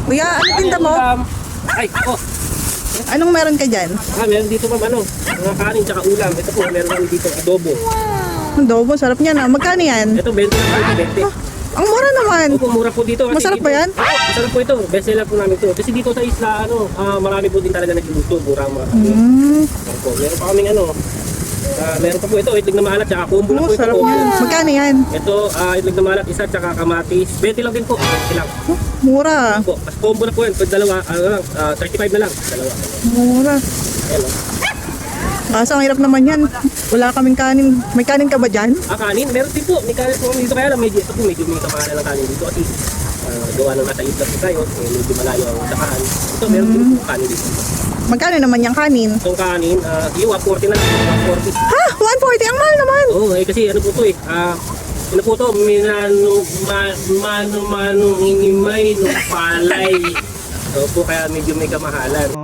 Kuya, ano tinda mo? Ay, ako. Anong meron ka dyan? Meron dito ma'am, mga kanin tsaka ulam. Ito po, meron kami dito, adobo. Adobo, sarap niya na. Magkano yan? Ito, 20 lang po, 20. Ang mura naman. Opo, mura po dito. Kasi Masarap dito, ba yan? Masarap po ito. Best seller po namin ito. Kasi dito sa isla, marami po din talaga nagluluto. Murang mga. Opo, meron pa kaming meron pa po ito, itlog na maalat, tsaka combo na po ito. Sarap yan. Magkano yan? Ito, itlog na maalat, isa, tsaka kamatis. 20 lang din po, 20 lang. Mura. Po, mas combo na po yan. Pwede dalawa, 35 na lang. Dalawa. Mura. Ayan o. Kaso ang hirap naman yan. Wala kaming kanin. May kanin ka ba dyan? Kanin, meron din po. May kanin po kami dito, kaya lang medyo, ito po, medyo may kamahalan ng kanin dito. Kasi gawa nang nasa isla po tayo, medyo malayo ang sakahan. Ito, meron din po kanin dito. Magkano naman yung kanin? Itong kanin, yung 40 na lang, 140. Ha? 140? Ang mahal naman. Oo, kasi ano po ito ano po ito, mano-mano hinimay no palay. So po, kaya medyo may kamahalan.